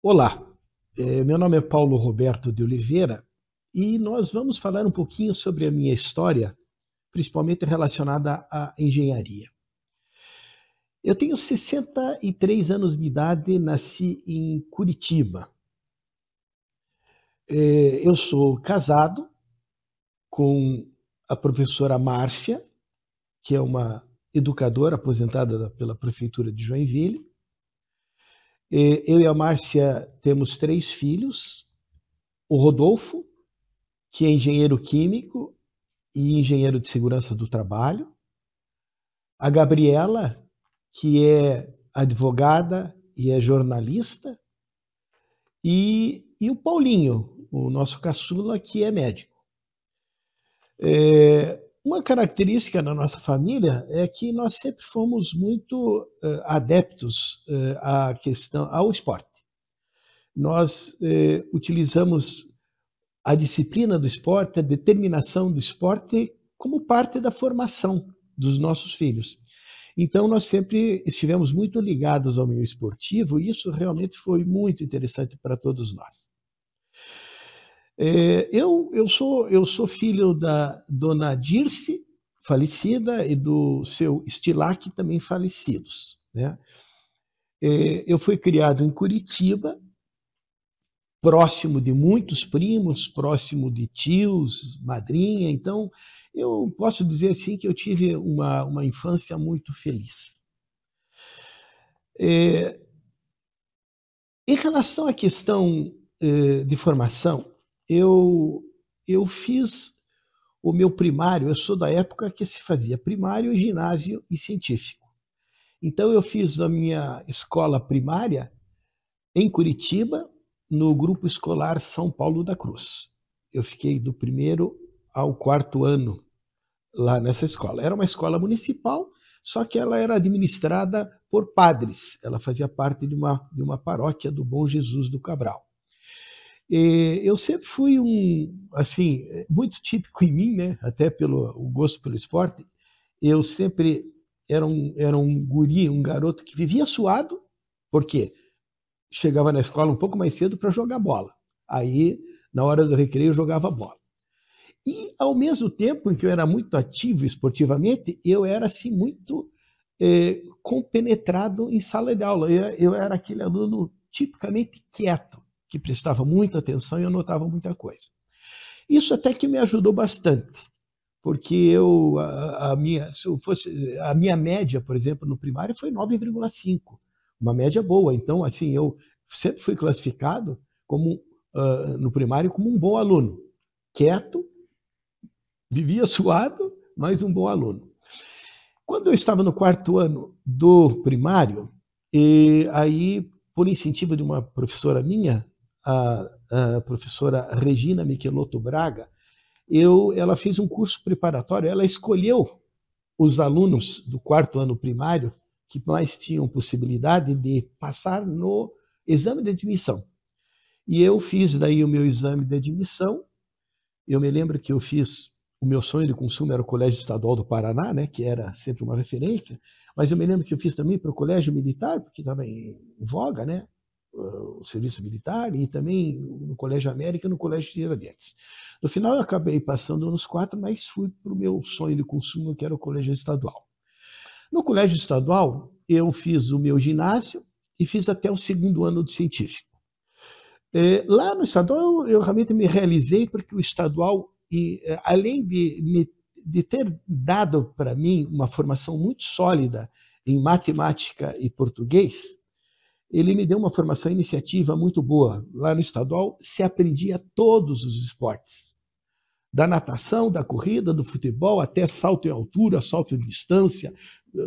Olá, meu nome é Paulo Roberto de Oliveira e nós vamos falar um pouquinho sobre a minha história, principalmente relacionada à engenharia. Eu tenho 63 anos de idade, nasci em Curitiba. Eu sou casado com a professora Márcia, que é uma educadora aposentada pela Prefeitura de Joinville. Eu e a Márcia temos 3 filhos: o Rodolfo, que é engenheiro químico e engenheiro de segurança do trabalho; a Gabriela, que é advogada e é jornalista; e o Paulinho, o nosso caçula, que é médico. Uma característica da nossa família é que nós sempre fomos muito adeptos à questão, ao esporte. Nós utilizamos a disciplina do esporte, a determinação do esporte, como parte da formação dos nossos filhos. Então, nós sempre estivemos muito ligados ao meio esportivo e isso realmente foi muito interessante para todos nós. Eu sou filho da dona Dirce, falecida, e do seu Stilac, também falecidos, né? Eu fui criado em Curitiba, próximo de muitos primos, próximo de tios, madrinha. Então, eu posso dizer assim que eu tive uma infância muito feliz. É, Em relação à questão de formação, eu fiz o meu primário. Eu sou da época que se fazia primário, ginásio e científico. Então, eu fiz a minha escola primária em Curitiba, no Grupo Escolar São Paulo da Cruz. Eu fiquei do primeiro ao quarto ano lá nessa escola. Era uma escola municipal, só que ela era administrada por padres. Ela fazia parte de uma paróquia do Bom Jesus do Cabral. Eu sempre fui assim, muito típico em mim, né? Até pelo o gosto pelo esporte. Eu sempre era um guri, um garoto que vivia suado. Por quê? Chegava na escola um pouco mais cedo para jogar bola. Aí, na hora do recreio, eu jogava bola. E, ao mesmo tempo em que eu era muito ativo esportivamente, eu era assim muito compenetrado em sala de aula. Eu era aquele aluno tipicamente quieto, que prestava muita atenção e anotava muita coisa. Isso até que me ajudou bastante, porque a minha média, por exemplo, no primário foi 9,5, uma média boa. Então, assim, eu sempre fui classificado como no primário como um bom aluno, quieto, vivia suado, mas um bom aluno. Quando eu estava no quarto ano do primário, aí, por incentivo de uma professora minha, a professora Regina Michelotto Braga, ela fez um curso preparatório. Ela escolheu os alunos do quarto ano primário que mais tinham possibilidade de passar no exame de admissão. E eu fiz daí o meu exame de admissão. Eu me lembro que eu fiz, o meu sonho de consumo era o Colégio Estadual do Paraná, né, que era sempre uma referência, mas eu me lembro que eu fiz também para o Colégio Militar, porque estava em voga, né, o serviço militar, e também no Colégio América e no Colégio Tiradentes. No final eu acabei passando nos 4, mas fui para o meu sonho de consumo, que era o Colégio Estadual. No Colégio Estadual, eu fiz o meu ginásio e fiz até o segundo ano do científico. Lá no estadual, eu realmente me realizei, porque o estadual, além de ter dado para mim uma formação muito sólida em matemática e português, ele me deu uma formação iniciativa muito boa. Lá no estadual se aprendia todos os esportes, da natação, da corrida, do futebol, até salto em altura, salto em distância,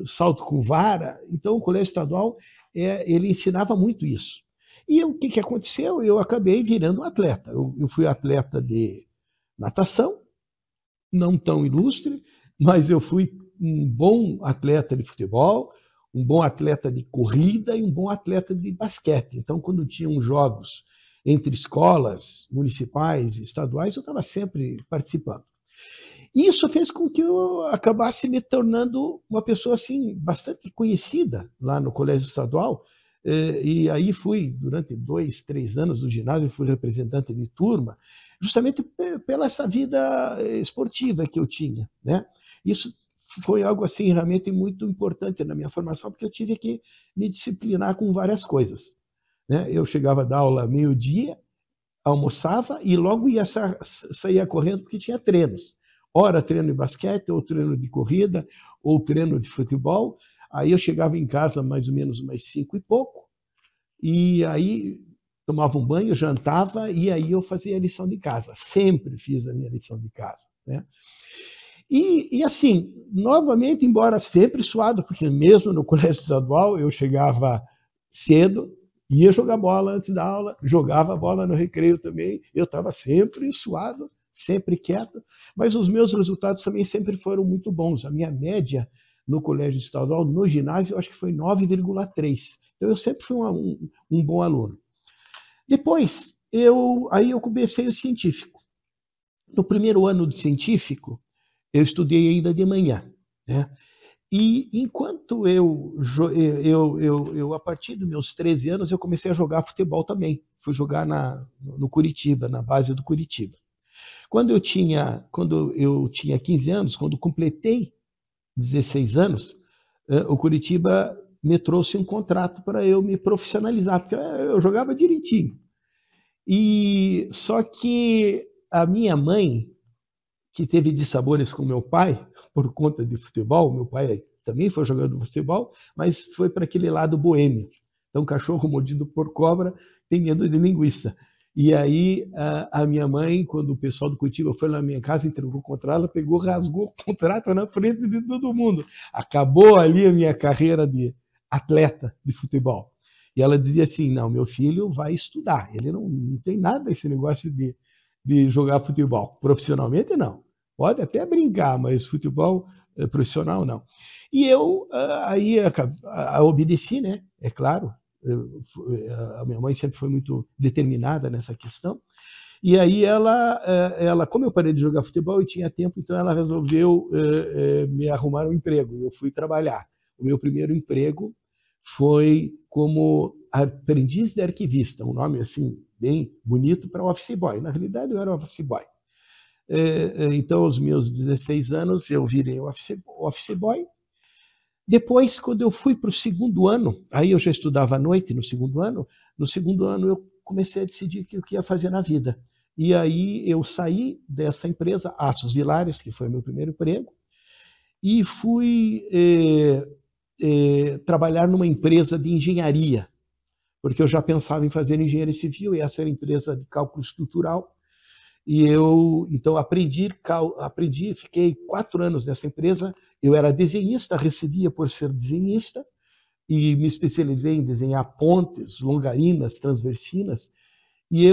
salto com vara. Então, o colégio estadual, ele ensinava muito isso. E o que aconteceu? Eu acabei virando um atleta. Eu fui atleta de natação, não tão ilustre, mas eu fui um bom atleta de futebol, um bom atleta de corrida e um bom atleta de basquete. Então, quando tinham jogos entre escolas municipais e estaduais, eu estava sempre participando. Isso fez com que eu acabasse me tornando uma pessoa assim bastante conhecida lá no colégio estadual, E aí fui, durante 2, 3 anos no ginásio, fui representante de turma, justamente pela essa vida esportiva que eu tinha, né? Isso foi algo assim realmente muito importante na minha formação, porque eu tive que me disciplinar com várias coisas, né? Eu chegava da aula meio-dia, almoçava e logo saía correndo porque tinha treinos. Ora treino de basquete, ou treino de corrida, ou treino de futebol. Aí eu chegava em casa mais ou menos umas 5 e pouco, e aí tomava um banho, jantava, e aí eu fazia a lição de casa. Sempre fiz a minha lição de casa, né? E assim, novamente, embora sempre suado, porque mesmo no colégio estadual eu chegava cedo, ia jogar bola antes da aula, jogava bola no recreio também, eu estava sempre suado, sempre quieto, mas os meus resultados também sempre foram muito bons. A minha média no colégio estadual, no ginásio, eu acho que foi 9,3. Então eu sempre fui um bom aluno. Depois, aí eu comecei o científico. No primeiro ano do científico, eu estudei ainda de manhã, né? E enquanto a partir dos meus 13 anos, eu comecei a jogar futebol também. Fui jogar no Curitiba, na base do Curitiba. Quando eu tinha 15 anos, quando completei 16 anos, o Curitiba me trouxe um contrato para eu me profissionalizar, porque eu jogava direitinho. E só que a minha mãe, que teve dissabores com meu pai, por conta de futebol, meu pai também foi jogador de futebol, mas foi para aquele lado boêmio. Então, cachorro mordido por cobra tem medo de linguiça. E aí, a minha mãe, quando o pessoal do Curitiba foi na minha casa, entregou o contrato, ela pegou, rasgou o contrato na frente de todo mundo. Acabou ali a minha carreira de atleta de futebol. E ela dizia assim, não, meu filho vai estudar, ele não tem nada esse negócio de jogar futebol. Profissionalmente, não. Pode até brincar, mas futebol profissional, não. E eu aí obedeci, né? É claro. A minha mãe sempre foi muito determinada nessa questão. E aí ela, como eu parei de jogar futebol e tinha tempo, então ela resolveu me arrumar um emprego. Eu fui trabalhar. O meu primeiro emprego foi como aprendiz de arquivista, um nome assim bem bonito para office boy. Na realidade, eu era office boy. Então, aos meus 16 anos, eu virei office boy. Depois, quando eu fui para o segundo ano, aí eu já estudava à noite no segundo ano eu comecei a decidir o que eu ia fazer na vida. E aí eu saí dessa empresa, Aços Vilares, que foi meu primeiro emprego, e fui trabalhar numa empresa de engenharia, porque eu já pensava em fazer engenharia civil, e essa era a empresa de cálculo estrutural. E eu, então, aprendi, fiquei 4 anos nessa empresa. Eu era desenhista, recebia por ser desenhista, e me especializei em desenhar pontes, longarinas, transversinas. E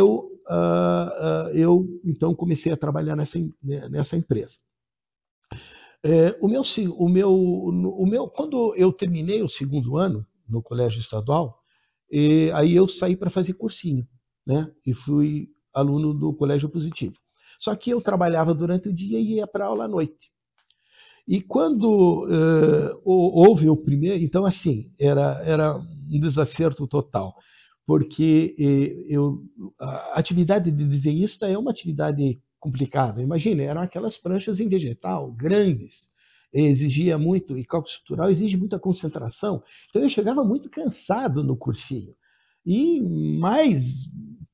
então, comecei a trabalhar nessa empresa. Quando eu terminei o segundo ano no colégio estadual, aí eu saí para fazer cursinho, né? E fui aluno do Colégio Positivo. Só que eu trabalhava durante o dia e ia para aula à noite. E quando houve o primeiro, então assim, era um desacerto total, porque a atividade de desenhista é uma atividade complicada. Imagina, eram aquelas pranchas em vegetal, grandes, exigia muito, e cálculo estrutural exige muita concentração. Então eu chegava muito cansado no cursinho, e mais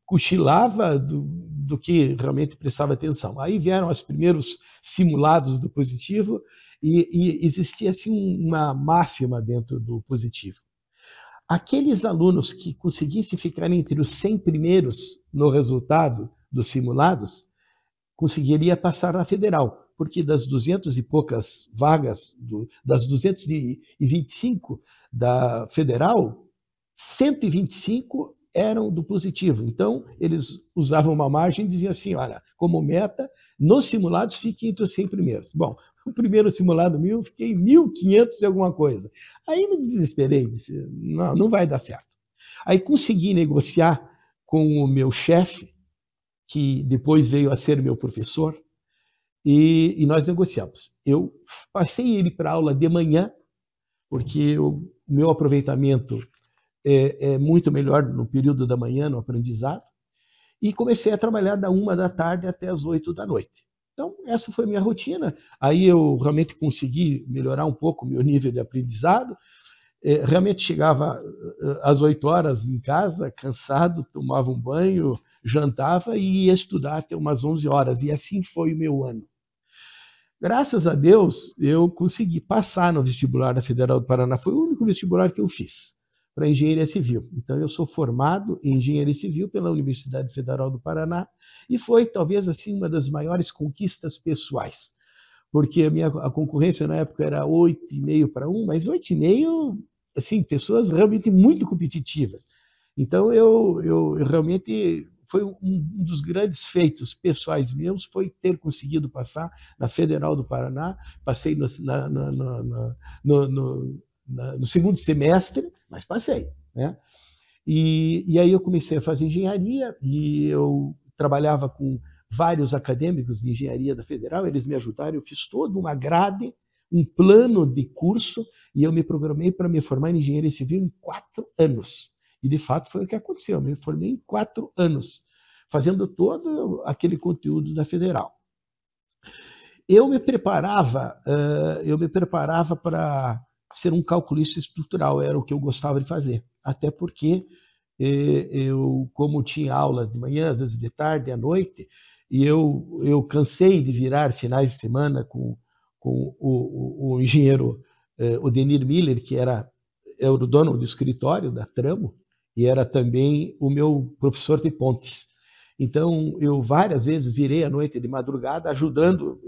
cochilava do que realmente prestava atenção. Aí vieram os primeiros simulados do Positivo, e existia assim uma máxima dentro do Positivo. Aqueles alunos que conseguissem ficar entre os 100 primeiros no resultado dos simulados, conseguiria passar na federal, porque das 200 e poucas vagas, das 225 da federal, 125 eram do Positivo. Então, eles usavam uma margem e diziam assim, olha, como meta, nos simulados fique entre os 100 primeiros. Bom, o primeiro simulado meu, fiquei em 1.500 e alguma coisa. Aí me desesperei, disse, não vai dar certo. Aí consegui negociar com o meu chefe, que depois veio a ser meu professor, e nós negociamos. Eu passei ele para aula de manhã, porque o meu aproveitamento é muito melhor no período da manhã, no aprendizado, e comecei a trabalhar da 1 da tarde até as 8 da noite. Então, essa foi a minha rotina. Aí eu realmente consegui melhorar um pouco o meu nível de aprendizado. Realmente chegava às 8 horas em casa, cansado, tomava um banho, jantava e ia estudar até umas 11 horas. E assim foi o meu ano. Graças a Deus, eu consegui passar no vestibular da Federal do Paraná. Foi o único vestibular que eu fiz para engenharia civil. Então, eu sou formado em engenharia civil pela Universidade Federal do Paraná e foi, talvez, assim, uma das maiores conquistas pessoais, porque a concorrência na época era 8,5 para 1, mas 8,5, assim, pessoas realmente muito competitivas. Então, eu realmente, foi um dos grandes feitos pessoais meus, foi ter conseguido passar na Federal do Paraná, passei no segundo semestre, mas passei, né? E aí eu comecei a fazer engenharia e eu trabalhava com vários acadêmicos de engenharia da Federal, eles me ajudaram, eu fiz toda uma grade, um plano de curso, e eu me programei para me formar em engenharia civil em 4 anos. E, de fato, foi o que aconteceu, eu me formei em 4 anos, fazendo todo aquele conteúdo da Federal. Eu me preparava para ser um calculista estrutural, era o que eu gostava de fazer, até porque eu, como tinha aula de manhã, às vezes de tarde, à noite, e eu cansei de virar finais de semana com o engenheiro Odenir Miller, que era o dono do escritório da Tramo, e era também o meu professor de pontes. Então, eu várias vezes virei à noite de madrugada ajudando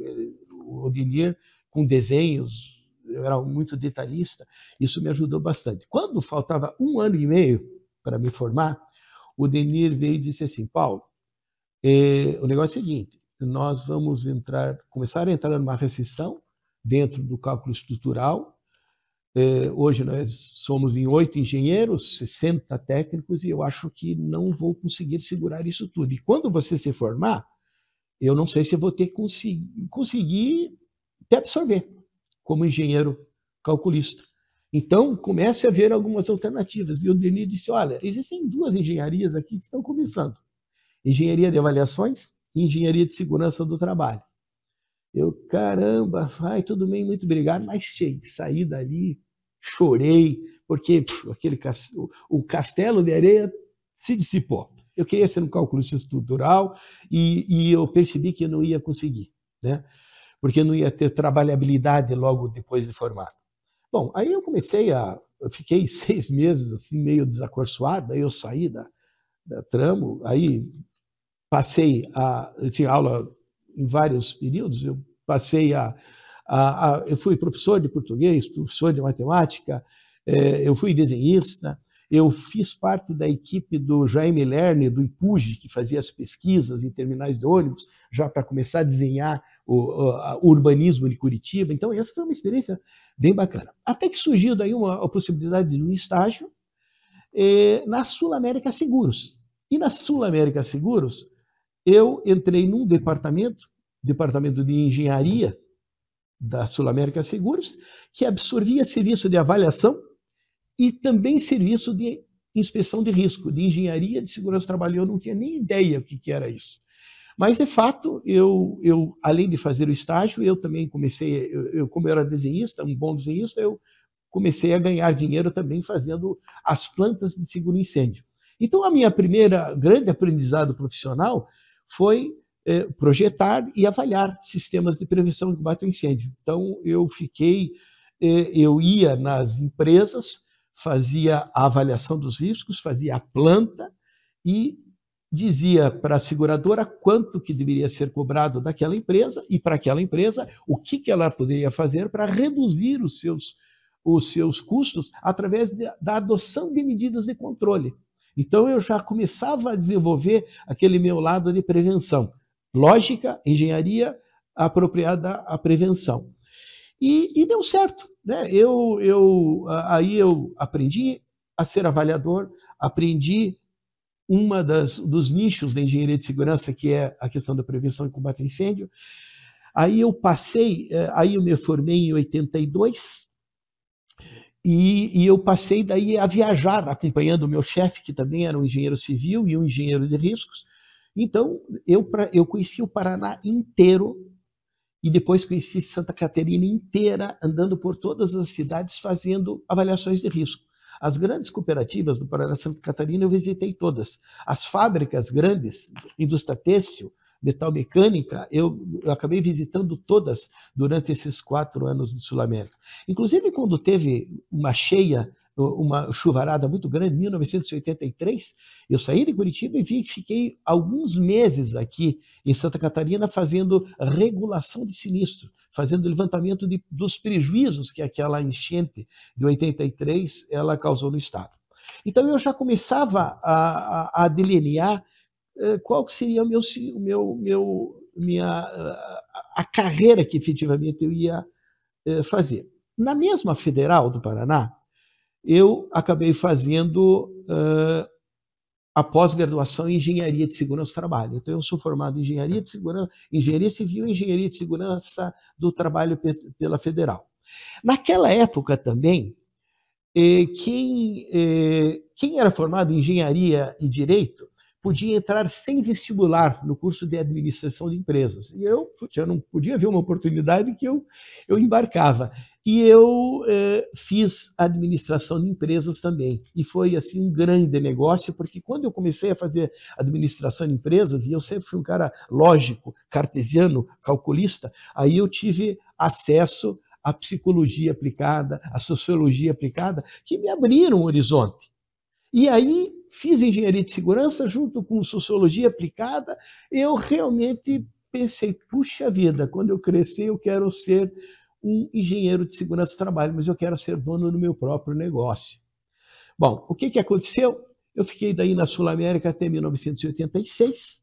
o Odenir com desenhos, eu era muito detalhista, isso me ajudou bastante. Quando faltava 1 ano e meio para me formar, o Odenir veio e disse assim: Paulo, o negócio é o seguinte, nós vamos começar a entrar numa recessão dentro do cálculo estrutural. Hoje nós somos em 8 engenheiros, 60 técnicos, e eu acho que não vou conseguir segurar isso tudo. E quando você se formar, eu não sei se eu vou ter conseguir te absorver como engenheiro calculista. Então, comece a ver algumas alternativas. E o Denis disse: olha, existem 2 engenharias aqui que estão começando. Engenharia de avaliações e engenharia de segurança do trabalho. Eu, caramba, tudo bem, muito obrigado, mas saí dali, chorei, porque o castelo de areia se dissipou. Eu queria ser um calculista estrutural e eu percebi que eu não ia conseguir, né? Porque eu não ia ter trabalhabilidade logo depois de formado. Bom, aí eu fiquei 6 meses assim, meio desacorçoado, aí eu saí da Tramo, aí eu tinha aula em vários períodos, eu eu fui professor de português, professor de matemática, eu fui desenhista, eu fiz parte da equipe do Jaime Lerner, do IPUG, que fazia as pesquisas em terminais de ônibus, já para começar a desenhar o urbanismo de Curitiba. Então, essa foi uma experiência bem bacana. Até que surgiu daí a possibilidade de um estágio na Sul América Seguros. E na Sul América Seguros, eu entrei num departamento de engenharia da Sul América Seguros, que absorvia serviço de avaliação e também serviço de inspeção de risco, de engenharia de segurança do trabalho. Eu não tinha nem ideia o que era isso. Mas, de fato, eu além de fazer o estágio, eu também comecei, como eu era desenhista, um bom desenhista, eu comecei a ganhar dinheiro também fazendo as plantas de seguro incêndio. Então, a minha primeira grande aprendizado profissional foi projetar e avaliar sistemas de prevenção e combate ao incêndio. Então, eu ia nas empresas, fazia a avaliação dos riscos, fazia a planta e dizia para a seguradora quanto que deveria ser cobrado daquela empresa e para aquela empresa o que ela poderia fazer para reduzir os seus custos através da adoção de medidas de controle. Então, eu já começava a desenvolver aquele meu lado de prevenção. Lógica, engenharia apropriada à prevenção. E deu certo, né? Aí eu aprendi a ser avaliador, aprendi dos nichos da engenharia de segurança, que é a questão da prevenção e combate a incêndio. Aí eu me formei em 82, E eu passei daí a viajar, acompanhando o meu chefe, que também era um engenheiro civil e um engenheiro de riscos. Então, eu conheci o Paraná inteiro e depois conheci Santa Catarina inteira, andando por todas as cidades fazendo avaliações de risco. As grandes cooperativas do Paraná e Santa Catarina eu visitei todas. As fábricas grandes, indústria têxtil, metal mecânica, eu acabei visitando todas durante esses 4 anos de Sul América. Inclusive, quando teve uma cheia, uma chuvarada muito grande, em 1983, eu saí de Curitiba e fiquei alguns meses aqui em Santa Catarina fazendo regulação de sinistro, fazendo levantamento dos prejuízos que aquela enchente de 83 ela causou no estado. Então eu já começava a delinear qual seria a carreira que efetivamente eu ia fazer. Na mesma Federal do Paraná, eu acabei fazendo a pós-graduação em Engenharia de Segurança do Trabalho. Então, eu sou formado em Engenharia de Segurança, Engenharia Civil e Engenharia de Segurança do Trabalho pela Federal. Naquela época também, quem era formado em Engenharia e Direito podia entrar sem vestibular no curso de Administração de Empresas. E eu não podia ver uma oportunidade que eu embarcava. E eu fiz Administração de Empresas também. E foi assim um grande negócio, porque quando eu comecei a fazer Administração de Empresas, e eu sempre fui um cara lógico, cartesiano, calculista, aí eu tive acesso à psicologia aplicada, à sociologia aplicada, que me abriram um horizonte. E aí fiz engenharia de segurança junto com sociologia aplicada. Eu realmente pensei, puxa vida, quando eu crescer eu quero ser um engenheiro de segurança do trabalho, mas eu quero ser dono do meu próprio negócio. Bom, o que aconteceu? Eu fiquei daí na Sul América até 1986,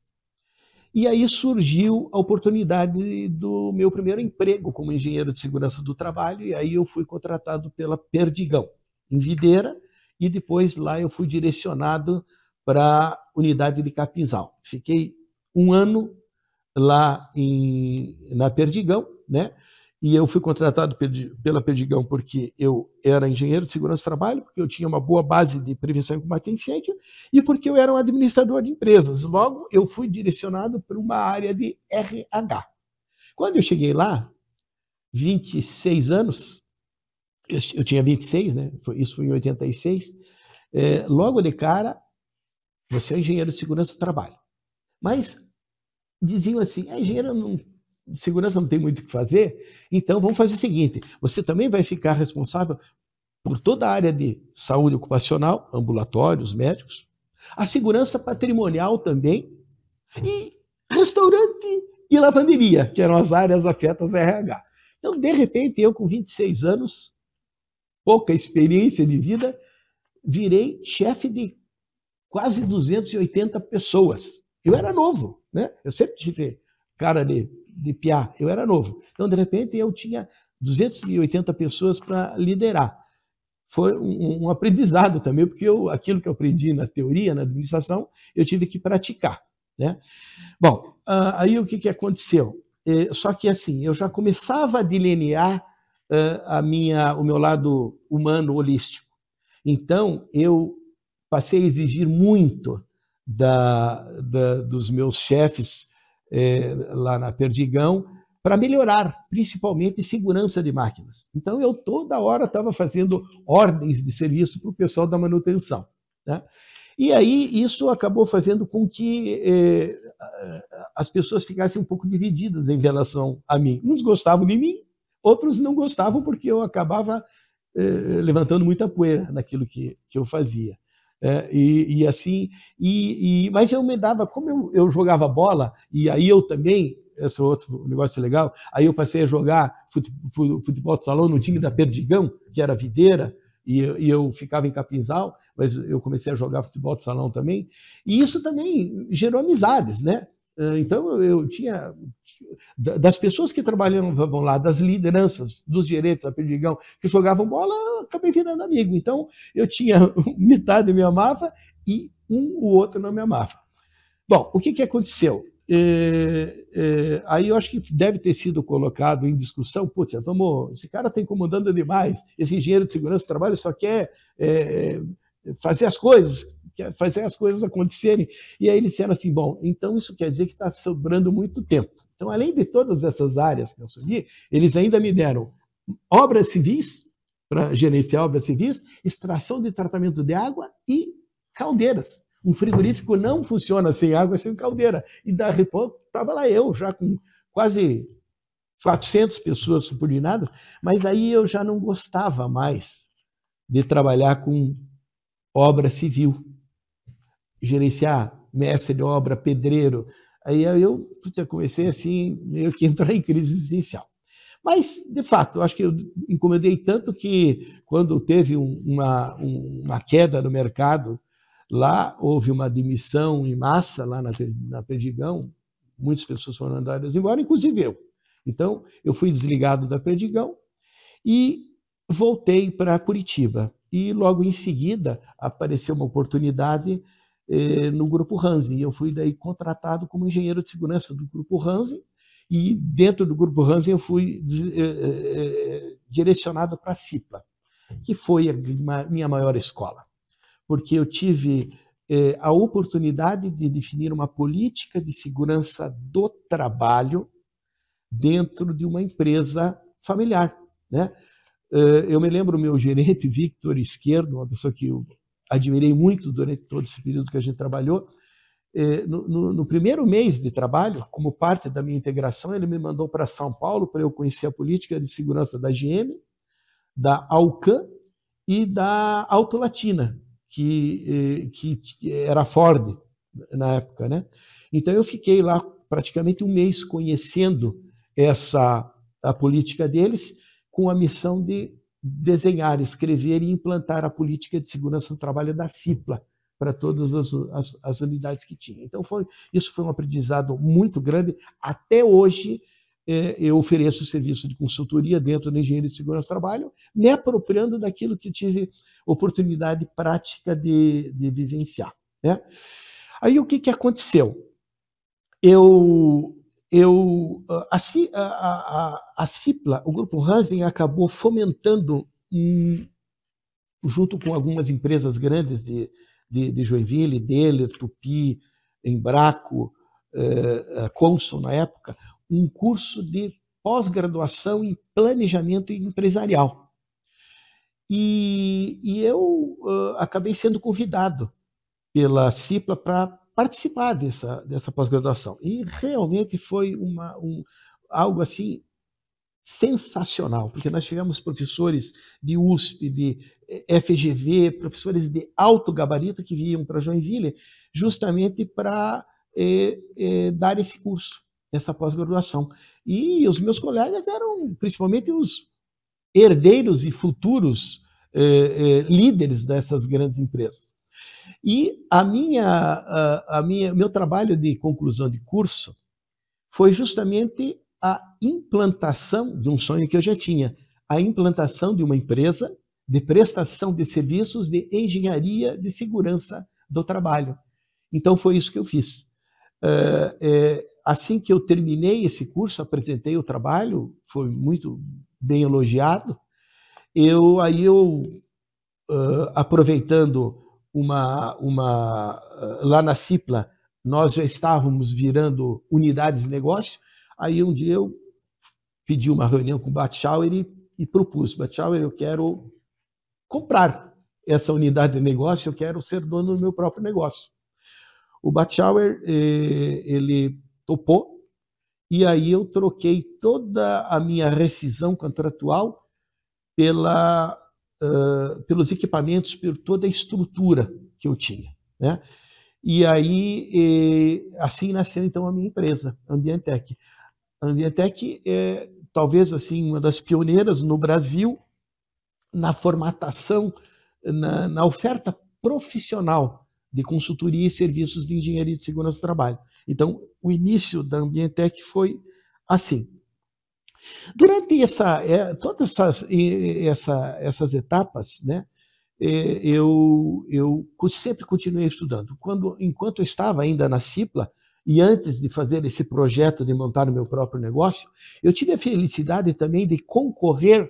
e aí surgiu a oportunidade do meu primeiro emprego como engenheiro de segurança do trabalho, e aí eu fui contratado pela Perdigão, em Videira, e depois lá eu fui direcionado para a unidade de Capinzal. Fiquei 1 ano lá na Perdigão, né? E eu fui contratado pela Perdigão porque eu era engenheiro de segurança do trabalho, porque eu tinha uma boa base de prevenção e combate a incêndio, e porque eu era um administrador de empresas. Logo, eu fui direcionado para uma área de RH. Quando eu cheguei lá, 26 anos, eu tinha 26, né? Isso foi em 86. Logo de cara, você é engenheiro de segurança do trabalho. Mas diziam assim, engenheiro de segurança não tem muito o que fazer, então vamos fazer o seguinte, você também vai ficar responsável por toda a área de saúde ocupacional, ambulatórios, médicos, a segurança patrimonial também, e restaurante e lavanderia, que eram as áreas afetas a RH. Então, de repente, eu com 26 anos, pouca experiência de vida, virei chefe de quase 280 pessoas. Eu era novo, né? Eu sempre tive cara de piá, eu era novo. Então, de repente, eu tinha 280 pessoas para liderar. Foi um aprendizado também, porque aquilo que eu aprendi na teoria, na administração, eu tive que praticar, né? Bom, aí o que aconteceu? Só que assim, eu já começava a delinear o meu lado humano, holístico. Então, eu passei a exigir muito dos meus chefes lá na Perdigão para melhorar, principalmente, segurança de máquinas. Então, eu toda hora estava fazendo ordens de serviço para o pessoal da manutenção, né? E aí isso acabou fazendo com que as pessoas ficassem um pouco divididas em relação a mim. Uns gostavam de mim, outros não gostavam porque eu acabava levantando muita poeira naquilo que eu fazia. Mas eu me dava, como eu jogava bola, e aí eu também, esse é outro negócio legal, aí eu passei a jogar futebol de salão no time da Perdigão, que era Videira, e eu ficava em Capinzal, mas eu comecei a jogar futebol de salão também, e isso também gerou amizades, né? Então eu tinha, das pessoas que trabalhavam lá, das lideranças, dos gerentes da Perdigão, que jogavam bola, eu acabei virando amigo. Então eu tinha metade me amava e o outro não me amava. Bom, o que aconteceu? aí eu acho que deve ter sido colocado em discussão, putz, esse cara está incomodando demais, esse engenheiro de segurança do trabalho só quer fazer as coisas acontecerem. E aí eles disseram assim, bom, então isso quer dizer que está sobrando muito tempo. Então, além de todas essas áreas que eu assumi, eles ainda me deram obras civis, para gerenciar obras civis, extração de tratamento de água e caldeiras. Um frigorífico não funciona sem água, sem caldeira. E da repente estava lá eu, já com quase 400 pessoas subordinadas, mas aí eu já não gostava mais de trabalhar com obra civil, gerenciar mestre de obra, pedreiro. Aí eu comecei assim, meio que entrar em crise existencial. Mas, de fato, eu acho que eu incomodei tanto que quando teve uma queda no mercado, lá houve uma demissão em massa, lá na Perdigão, muitas pessoas foram mandadas embora, inclusive eu. Então, eu fui desligado da Perdigão e voltei para Curitiba. E logo em seguida apareceu uma oportunidade no Grupo Hansen. E eu fui daí contratado como engenheiro de segurança do Grupo Hansen. E dentro do Grupo Hansen eu fui direcionado para a CIPLA, que foi a minha maior escola, porque eu tive a oportunidade de definir uma política de segurança do trabalho dentro de uma empresa familiar, né? Eu me lembro o meu gerente, Victor Esquerdo, uma pessoa que eu admirei muito durante todo esse período que a gente trabalhou. No primeiro mês de trabalho, como parte da minha integração, ele me mandou para São Paulo para eu conhecer a política de segurança da GM, da Alcan e da Auto Latina, que era Ford na época, né? Então eu fiquei lá praticamente um mês conhecendo a política deles, com a missão de desenhar, escrever e implantar a política de segurança do trabalho da CIPLA para todas as unidades que tinha. Então isso foi um aprendizado muito grande. Até hoje eu ofereço serviço de consultoria dentro da engenharia de segurança do trabalho, me apropriando daquilo que tive oportunidade prática de vivenciar, né? Aí o que aconteceu? A CIPLA, o Grupo Hansen, acabou fomentando, junto com algumas empresas grandes de Joinville, Deller, Tupi, Embraco, Consul na época, um curso de pós-graduação em planejamento empresarial. E eu acabei sendo convidado pela CIPLA para participar dessa pós-graduação. E realmente foi algo assim sensacional, porque nós tivemos professores de USP, de FGV, professores de alto gabarito que vinham para Joinville justamente para dar esse curso, essa pós-graduação. E os meus colegas eram principalmente os herdeiros e futuros líderes dessas grandes empresas. E meu trabalho de conclusão de curso foi justamente a implantação de um sonho que eu já tinha, a implantação de uma empresa de prestação de serviços de engenharia de segurança do trabalho. Então foi isso que eu fiz. Assim que eu terminei esse curso, apresentei o trabalho, foi muito bem elogiado. Aproveitando lá na CIPLA, nós já estávamos virando unidades de negócio. Aí um dia eu pedi uma reunião com o Batschauer e propus: Batschauer, eu quero comprar essa unidade de negócio, eu quero ser dono do meu próprio negócio. O Batschauer, ele topou, e aí eu troquei toda a minha rescisão contratual pelos equipamentos, por toda a estrutura que eu tinha, né? E aí, assim nasceu então a minha empresa, a Ambientec. A Ambientec é talvez assim uma das pioneiras no Brasil na formatação, na oferta profissional de consultoria e serviços de engenharia de segurança do trabalho. Então, o início da Ambientec foi assim. Durante todas essas etapas, né, eu sempre continuei estudando. Enquanto eu estava ainda na CIPLA, e antes de fazer esse projeto de montar o meu próprio negócio, eu tive a felicidade também de concorrer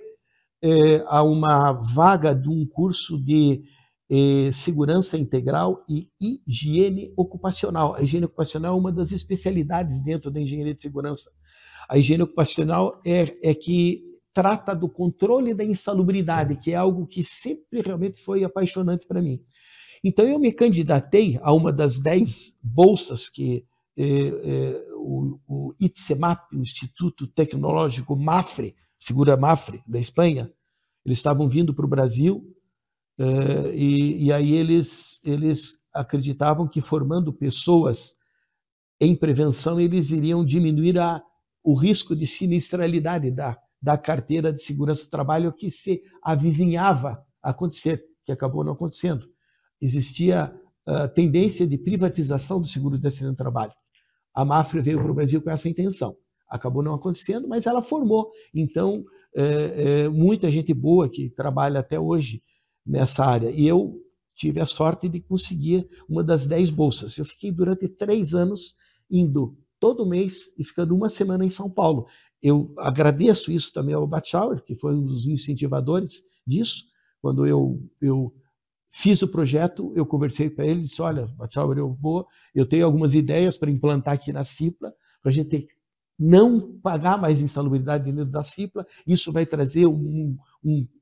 a uma vaga de um curso de segurança integral e higiene ocupacional. A higiene ocupacional é uma das especialidades dentro da engenharia de segurança. A higiene ocupacional é que trata do controle da insalubridade, que é algo que sempre realmente foi apaixonante para mim. Então, eu me candidatei a uma das 10 bolsas que o ITSEMAP, o Instituto Tecnológico MAFRE, Segura MAFRE, da Espanha, eles estavam vindo para o Brasil e aí eles acreditavam que formando pessoas em prevenção, eles iriam diminuir o risco de sinistralidade da carteira de segurança do trabalho que se avizinhava a acontecer, que acabou não acontecendo. Existia a tendência de privatização do seguro de acidente do trabalho. A MAFRE veio para o Brasil com essa intenção. Acabou não acontecendo, mas ela formou. Então, muita gente boa que trabalha até hoje nessa área. E eu tive a sorte de conseguir uma das 10 bolsas. Eu fiquei durante 3 anos indo todo mês e ficando uma semana em São Paulo. Eu agradeço isso também ao Batschauer, que foi um dos incentivadores disso. Quando eu fiz o projeto, eu conversei com ele e disse, olha, Batschauer, eu tenho algumas ideias para implantar aqui na Cipla, para a gente não pagar mais insalubridade dentro da Cipla. Isso vai trazer um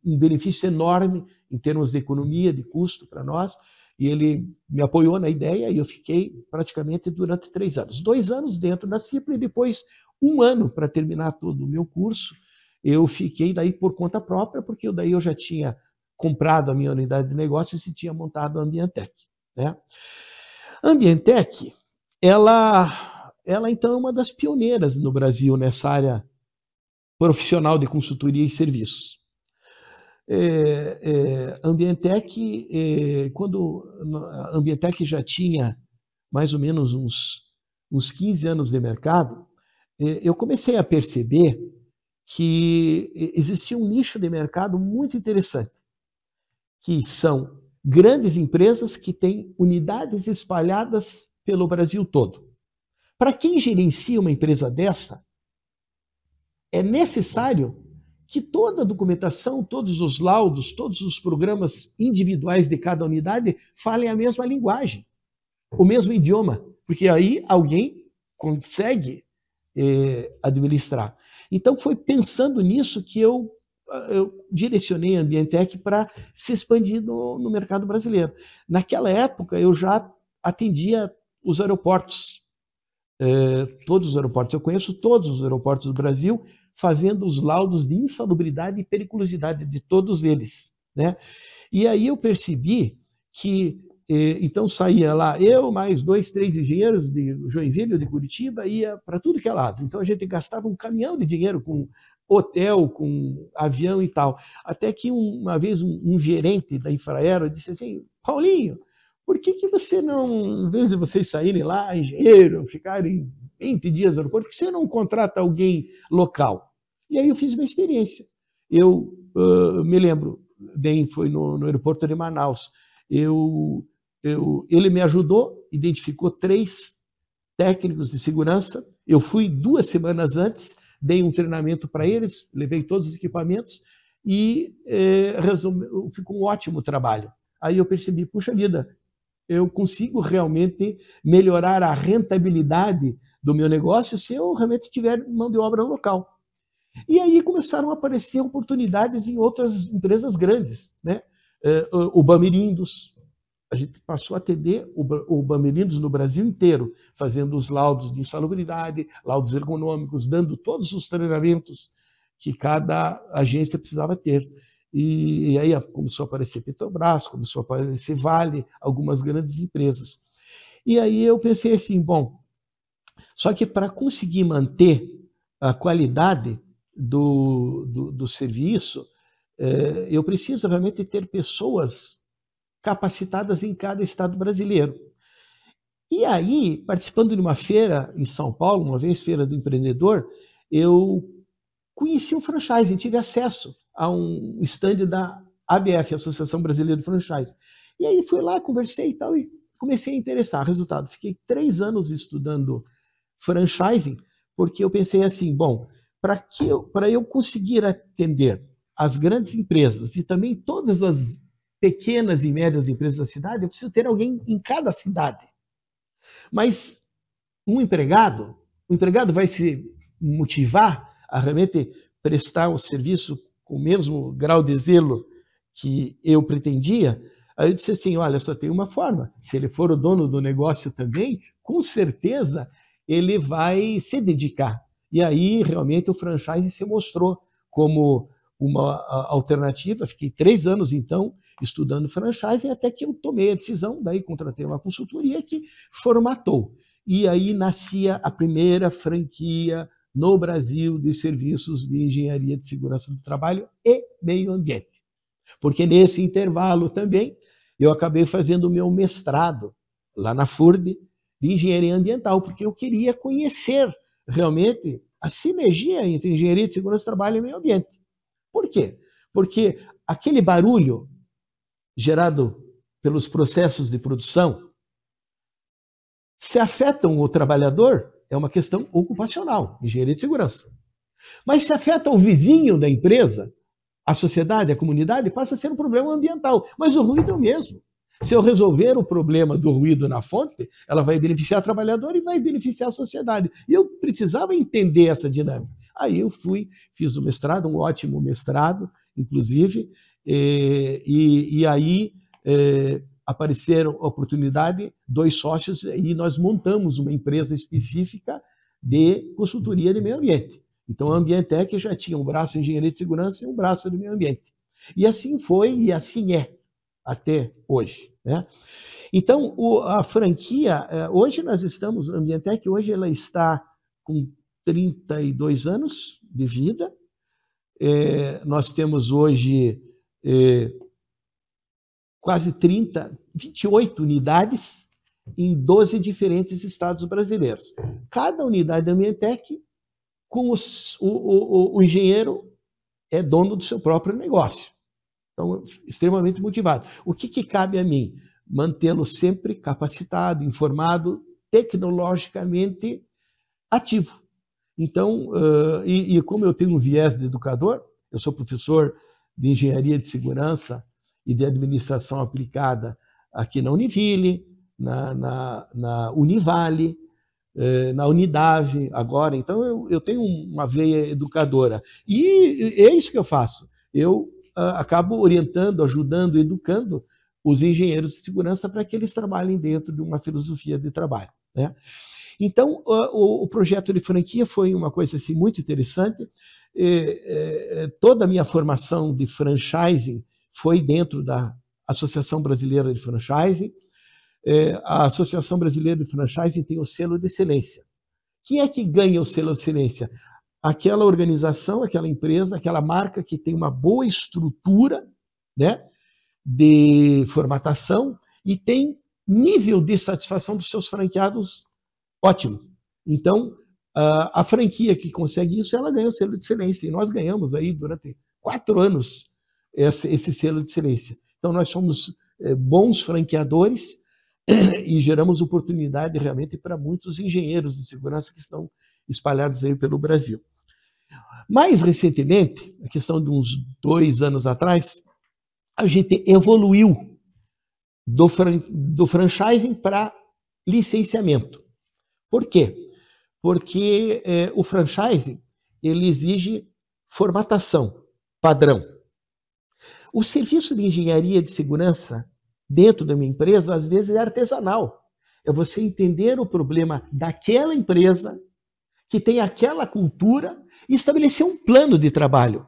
benefício enorme em termos de economia, de custo para nós. E ele me apoiou na ideia e eu fiquei praticamente durante 3 anos. 2 anos dentro da Cipla e depois 1 ano para terminar todo o meu curso. Eu fiquei daí por conta própria, porque daí eu já tinha comprado a minha unidade de negócios e tinha montado a Ambientec, né? A Ambientec, ela então é uma das pioneiras no Brasil nessa área profissional de consultoria e serviços. A Ambientec, quando a Ambientec já tinha mais ou menos uns 15 anos de mercado, eu comecei a perceber que existia um nicho de mercado muito interessante, que são grandes empresas que têm unidades espalhadas pelo Brasil todo. Para quem gerencia uma empresa dessa, é necessário que toda a documentação, todos os laudos, todos os programas individuais de cada unidade falem a mesma linguagem, o mesmo idioma, porque aí alguém consegue administrar. Então foi pensando nisso que eu direcionei a Ambientec para se expandir no mercado brasileiro. Naquela época eu já atendia os aeroportos, todos os aeroportos. Eu conheço todos os aeroportos do Brasil, fazendo os laudos de insalubridade e periculosidade de todos eles, né? E aí eu percebi que então saía lá eu mais 2, 3 engenheiros de Joinville ou de Curitiba, ia para tudo que é lado. Então a gente gastava um caminhão de dinheiro com hotel, com avião e tal. Até que uma vez um gerente da Infraero disse assim, Paulinho, por que você não, em vez de vocês saírem lá, engenheiro, ficarem 20 dias no aeroporto, por que você não contrata alguém local? E aí eu fiz uma experiência. Eu me lembro, bem, foi no aeroporto de Manaus. Ele me ajudou, identificou 3 técnicos de segurança. Eu fui 2 semanas antes, dei um treinamento para eles, levei todos os equipamentos e ficou um ótimo trabalho. Aí eu percebi, puxa vida, eu consigo realmente melhorar a rentabilidade do meu negócio se eu realmente tiver mão de obra local. E aí começaram a aparecer oportunidades em outras empresas grandes, né? O Bamirindos, a gente passou a atender o Bamirindos no Brasil inteiro, fazendo os laudos de insalubridade, laudos ergonômicos, dando todos os treinamentos que cada agência precisava ter. E aí começou a aparecer Petrobras, começou a aparecer Vale, algumas grandes empresas. E aí eu pensei assim, bom, só que para conseguir manter a qualidade do serviço, eu preciso realmente ter pessoas capacitadas em cada estado brasileiro. E aí, participando de uma feira em São Paulo, uma vez, Feira do Empreendedor, eu conheci o franchising, tive acesso a stand da ABF, Associação Brasileira de Franchise. E aí fui lá, conversei e tal, e comecei a interessar. Resultado, fiquei 3 anos estudando franchising, porque eu pensei assim, bom, para eu conseguir atender as grandes empresas e também todas as pequenas e médias empresas da cidade, eu preciso ter alguém em cada cidade. Mas o empregado vai se motivar a realmente prestar o serviço com o mesmo grau de zelo que eu pretendia? Aí eu disse assim, olha, só tem uma forma, se ele for o dono do negócio também, com certeza ele vai se dedicar. E aí, realmente, o franchise se mostrou como uma alternativa. Fiquei 3 anos, então, estudando franchise, até que eu tomei a decisão, daí contratei uma consultoria que formatou. E aí nascia a primeira franquia no Brasil de serviços de engenharia de segurança do trabalho e meio ambiente. Porque nesse intervalo também eu acabei fazendo o meu mestrado lá na FURB de engenharia ambiental, porque eu queria conhecer realmente a sinergia entre engenharia de segurança do trabalho e meio ambiente. Por quê? Porque aquele barulho gerado pelos processos de produção, se afetam o trabalhador, é uma questão ocupacional, engenharia de segurança. Mas se afeta o vizinho da empresa, a sociedade, a comunidade, passa a ser um problema ambiental. Mas o ruído é o mesmo. Se eu resolver o problema do ruído na fonte, ela vai beneficiar o trabalhador e vai beneficiar a sociedade. E eu precisava entender essa dinâmica. Aí eu fiz o mestrado, um ótimo mestrado, inclusive, e aí apareceram a oportunidade, 2 sócios, e nós montamos uma empresa específica de consultoria de meio ambiente. Então, a Ambientec já tinha um braço de engenharia de segurança e um braço de meio ambiente. E assim foi e assim é até hoje, né? Então, a franquia, hoje nós estamos, a Ambientec hoje ela está com 32 anos de vida. Nós temos hoje quase 28 unidades em 12 diferentes estados brasileiros. Cada unidade da Ambientec, com o engenheiro é dono do seu próprio negócio. Então, extremamente motivado. O que cabe a mim? Mantê-lo sempre capacitado, informado, tecnologicamente ativo. Então, e como eu tenho um viés de educador, eu sou professor de engenharia de segurança e de administração aplicada aqui na Univille, na Univale, na Unidade agora. Então, eu tenho uma veia educadora. E é isso que eu faço. Eu acabo orientando, ajudando, educando os engenheiros de segurança para que eles trabalhem dentro de uma filosofia de trabalho, né? Então, o projeto de franquia foi uma coisa assim, muito interessante. Toda a minha formação de franchising foi dentro da Associação Brasileira de Franchising. A Associação Brasileira de Franchising tem o selo de excelência. Quem é que ganha o selo de excelência? Aquela organização, aquela empresa, aquela marca que tem uma boa estrutura, né, de formatação e tem nível de satisfação dos seus franqueados ótimo. Então, a franquia que consegue isso, ela ganha o selo de excelência. E nós ganhamos aí durante 4 anos esse selo de excelência. Então, nós somos bons franqueadores e geramos oportunidade realmente para muitos engenheiros de segurança que estão espalhados aí pelo Brasil. Mais recentemente, a questão de uns 2 anos atrás, a gente evoluiu do franchising para licenciamento. Por quê? Porque o franchising ele exige formatação, padrão. O serviço de engenharia de segurança dentro da minha empresa, às vezes, é artesanal. É você entender o problema daquela empresa que tem aquela cultura e estabelecer um plano de trabalho.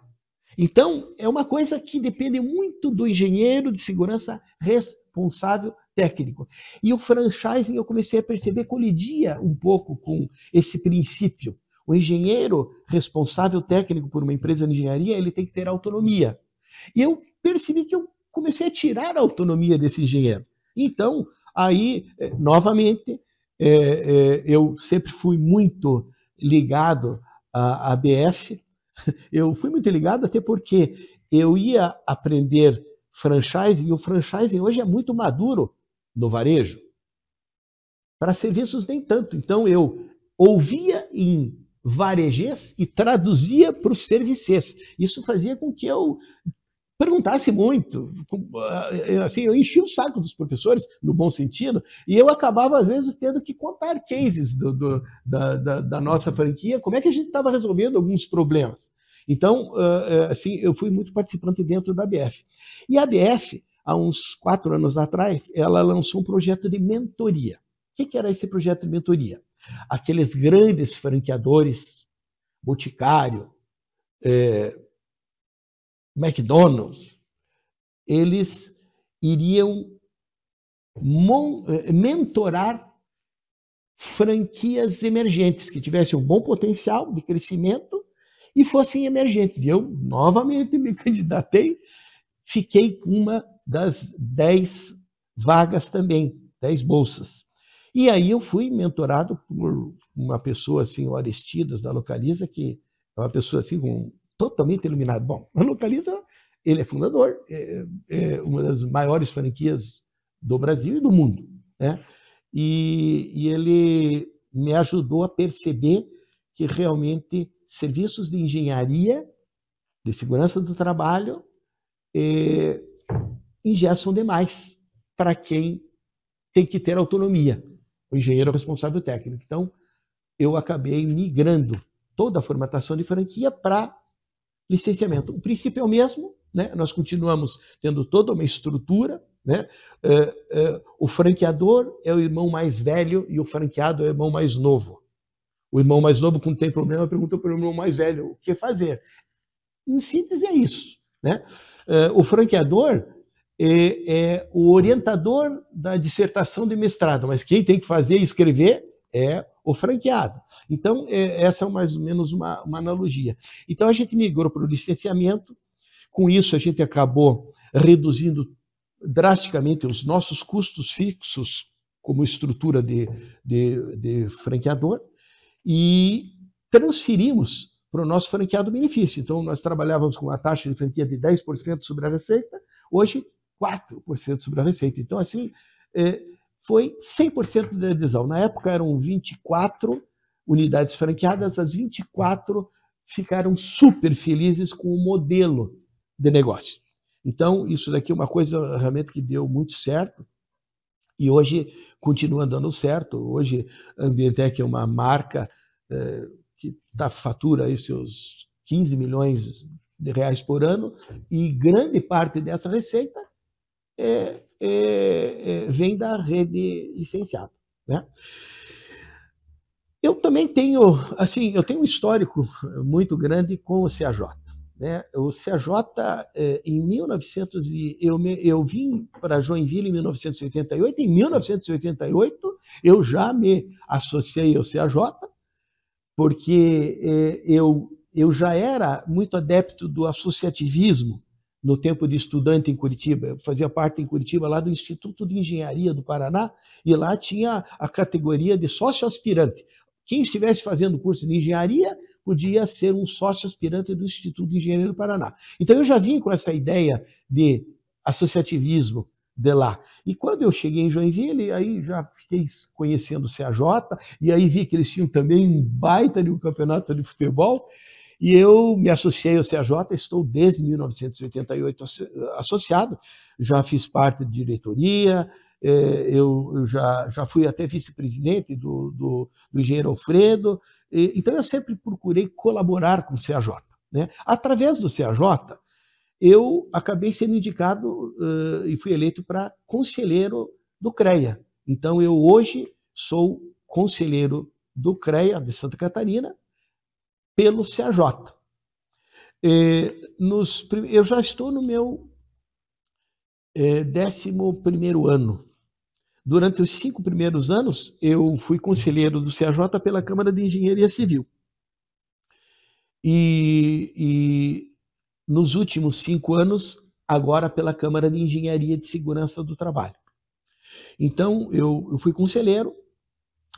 Então, é uma coisa que depende muito do engenheiro de segurança responsável técnico. E o franchising, eu comecei a perceber, colidia um pouco com esse princípio. O engenheiro responsável técnico por uma empresa de engenharia, ele tem que ter autonomia. E eu percebi que eu comecei a tirar a autonomia desse engenheiro. Então, aí, novamente, eu sempre fui muito ligado à ABF. Eu fui muito ligado até porque eu ia aprender franchising, e o franchising hoje é muito maduro no varejo. Para serviços, nem tanto. Então, eu ouvia em varejês e traduzia para os servicês. Isso fazia com que eu perguntasse muito, assim, eu enchia o saco dos professores, no bom sentido, e eu acabava, às vezes, tendo que contar cases da nossa franquia, como é que a gente estava resolvendo alguns problemas. Então, assim, eu fui muito participante dentro da ABF. E a ABF, há uns 4 anos atrás, ela lançou um projeto de mentoria. O que era esse projeto de mentoria? Aqueles grandes franqueadores, Boticário, McDonald's, eles iriam mentorar franquias emergentes, que tivessem um bom potencial de crescimento e fossem emergentes. E eu, novamente, me candidatei, fiquei com uma das 10 vagas também, 10 bolsas. E aí eu fui mentorado por uma pessoa, assim, o Aristides, da Localiza, que é uma pessoa, assim, totalmente iluminada. Bom, a Localiza, ele é fundador, é uma das maiores franquias do Brasil e do mundo, né? E ele me ajudou a perceber que realmente serviços de engenharia, de segurança do trabalho, engessam demais para quem tem que ter autonomia, o engenheiro responsável técnico. Então, eu acabei migrando toda a formatação de franquia para licenciamento. O princípio é o mesmo, né? Nós continuamos tendo toda uma estrutura, né? O franqueador é o irmão mais velho e o franqueado é o irmão mais novo. O irmão mais novo, quando tem problema, pergunta para o irmão mais velho o que fazer. Em síntese, é isso, né? O franqueador é o orientador da dissertação de mestrado, mas quem tem que fazer e escrever é o franqueado. Então, essa é mais ou menos uma analogia. Então, a gente migrou para o licenciamento, com isso a gente acabou reduzindo drasticamente os nossos custos fixos como estrutura de franqueador e transferimos para o nosso franqueado benefício. Então, nós trabalhávamos com uma taxa de franquia de 10% sobre a receita, hoje 4% sobre a receita. Então, assim, foi 100% de adesão. Na época eram 24 unidades franqueadas, as 24 ficaram super felizes com o modelo de negócio. Então, isso daqui é uma coisa realmente que deu muito certo e hoje continua dando certo. Hoje a Ambientec é uma marca que fatura aí seus 15 milhões de reais por ano e grande parte dessa receita vem da rede licenciada, né? Eu também tenho, assim, eu tenho um histórico muito grande com o CAJ, né? O CAJ, em 1900 eu vim para Joinville em 1988. Em 1988 eu já me associei ao CAJ, porque eu já era muito adepto do associativismo no tempo de estudante em Curitiba. Eu fazia parte em Curitiba lá do Instituto de Engenharia do Paraná e lá tinha a categoria de sócio aspirante. Quem estivesse fazendo curso de engenharia podia ser um sócio aspirante do Instituto de Engenharia do Paraná. Então eu já vim com essa ideia de associativismo de lá. E quando eu cheguei em Joinville, aí já fiquei conhecendo o CAJ, e aí vi que eles tinham também um baita de um campeonato de futebol, e eu me associei ao CAJ, estou desde 1988 associado, já fiz parte de diretoria, eu já fui até vice-presidente do engenheiro Alfredo, então eu sempre procurei colaborar com o CAJ, né? Através do CAJ, eu acabei sendo indicado e fui eleito para conselheiro do CREA. Então, eu hoje sou conselheiro do CREA de Santa Catarina pelo CAJ. Eu já estou no meu 11º ano. Durante os 5 primeiros anos, eu fui conselheiro do CAJ pela Câmara de Engenharia Civil. E nos últimos 5 anos, agora pela Câmara de Engenharia de Segurança do Trabalho. Então, eu fui conselheiro,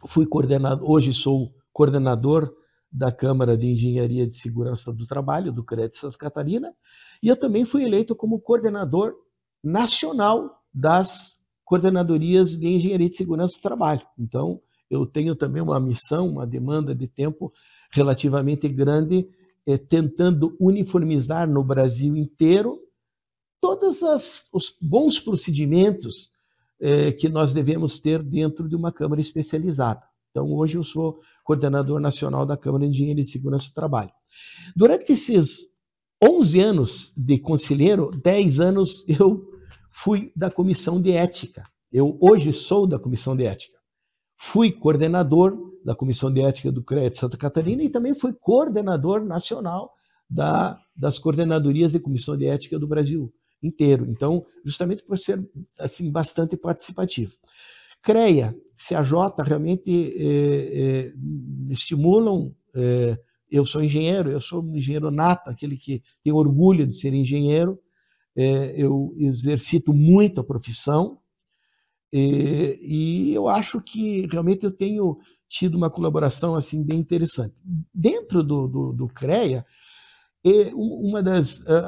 fui coordenador, hoje sou coordenador da Câmara de Engenharia de Segurança do Trabalho, do CREA de Santa Catarina, e eu também fui eleito como coordenador nacional das coordenadorias de engenharia de segurança do trabalho. Então, eu tenho também uma missão, uma demanda de tempo relativamente grande, tentando uniformizar no Brasil inteiro todos os bons procedimentos que nós devemos ter dentro de uma Câmara especializada. Então, hoje eu sou coordenador nacional da Câmara de Engenharia de Segurança do Trabalho. Durante esses 11 anos de conselheiro, 10 anos eu fui da Comissão de Ética. Eu hoje sou da Comissão de Ética. Fui coordenador da Comissão de Ética do CREA de Santa Catarina e também fui coordenador nacional das coordenadorias de Comissão de Ética do Brasil inteiro. Então, justamente por ser assim bastante participativo. CREA, CAJ realmente me estimulam. Eu sou um engenheiro nato, aquele que tem orgulho de ser engenheiro. Eu exercito muito a profissão e eu acho que realmente eu tenho tido uma colaboração assim bem interessante. Dentro do CREA,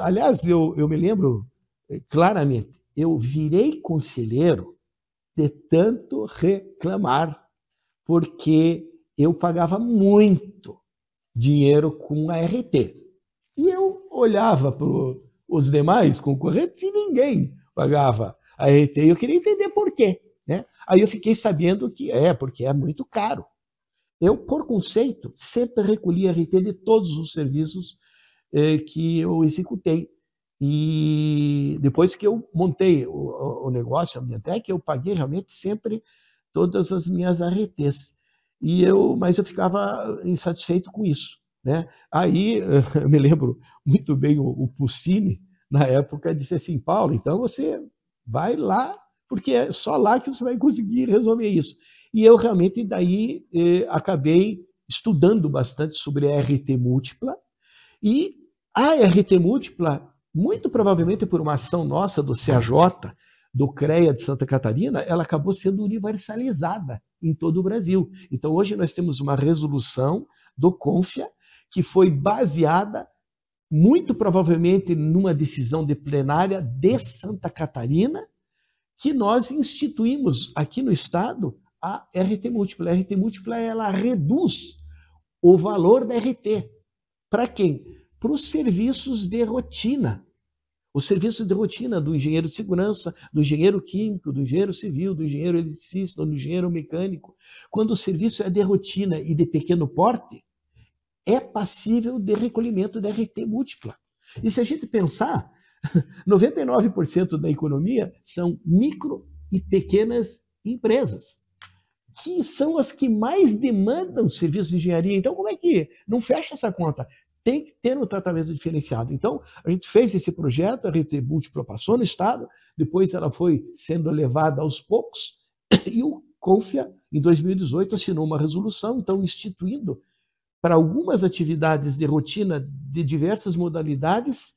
aliás, eu me lembro claramente, eu virei conselheiro de tanto reclamar, porque eu pagava muito dinheiro com a RT. E eu olhava para os demais concorrentes e ninguém pagava a RT. E eu queria entender por quê, né? Aí eu fiquei sabendo que porque é muito caro. Eu, por conceito, sempre recolhi a RT de todos os serviços que eu executei. E depois que eu montei o negócio, a Ambientec, eu paguei realmente sempre todas as minhas ARTs. Mas eu ficava insatisfeito com isso, né? Aí eu me lembro muito bem o Puccini, na época, disse assim: Paulo, então você vai lá, porque é só lá que você vai conseguir resolver isso. E eu realmente daí acabei estudando bastante sobre a RT múltipla, e a RT múltipla, muito provavelmente por uma ação nossa do CAJ, do CREA de Santa Catarina, ela acabou sendo universalizada em todo o Brasil. Então, hoje nós temos uma resolução do CONFIA que foi baseada, muito provavelmente, numa decisão de plenária de Santa Catarina, que nós instituímos aqui no Estado a RT múltipla. A RT múltipla, ela reduz o valor da RT. Para quem? Para os serviços de rotina. Os serviços de rotina do engenheiro de segurança, do engenheiro químico, do engenheiro civil, do engenheiro eletricista, do engenheiro mecânico. Quando o serviço é de rotina e de pequeno porte, é passível de recolhimento da RT múltipla. E se a gente pensar, 99% da economia são micro e pequenas empresas, que são as que mais demandam serviços de engenharia. Então, como é que não fecha essa conta? Tem que ter um tratamento diferenciado. Então, a gente fez esse projeto, a RT múltipla passou no Estado, depois ela foi sendo levada aos poucos, e o CONFIA, em 2018, assinou uma resolução, então, instituindo para algumas atividades de rotina de diversas modalidades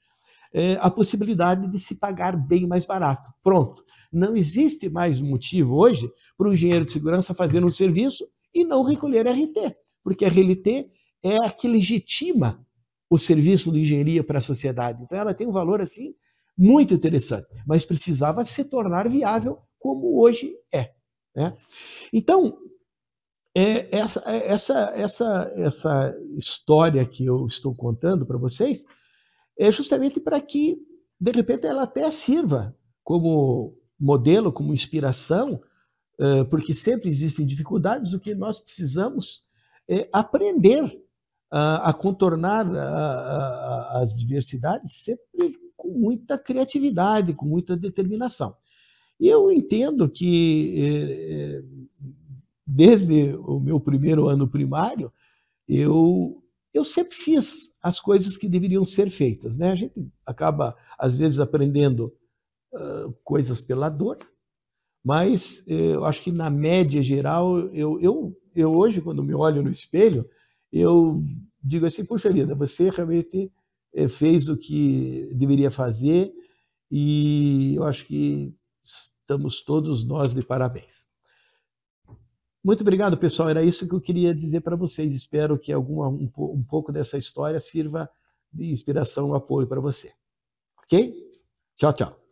a possibilidade de se pagar bem mais barato. Pronto. Não existe mais motivo hoje para o engenheiro de segurança fazer um serviço e não recolher RT, porque a RLT é a que legitima o serviço de engenharia para a sociedade. Então, ela tem um valor assim muito interessante, mas precisava se tornar viável como hoje é, né? Então, essa história que eu estou contando para vocês é justamente para que, de repente, ela até sirva como modelo, como inspiração, porque sempre existem dificuldades. O que nós precisamos é aprender a contornar as diversidades sempre com muita criatividade, com muita determinação. E eu entendo que, desde o meu primeiro ano primário, eu sempre fiz as coisas que deveriam ser feitas, né? A gente acaba, às vezes, aprendendo coisas pela dor, mas eu acho que, na média geral, eu hoje, quando me olho no espelho, eu digo assim: puxa vida, você realmente fez o que deveria fazer, e eu acho que estamos todos nós de parabéns. Muito obrigado, pessoal. Era isso que eu queria dizer para vocês. Espero que um pouco dessa história sirva de inspiração e apoio para você. Ok? Tchau, tchau.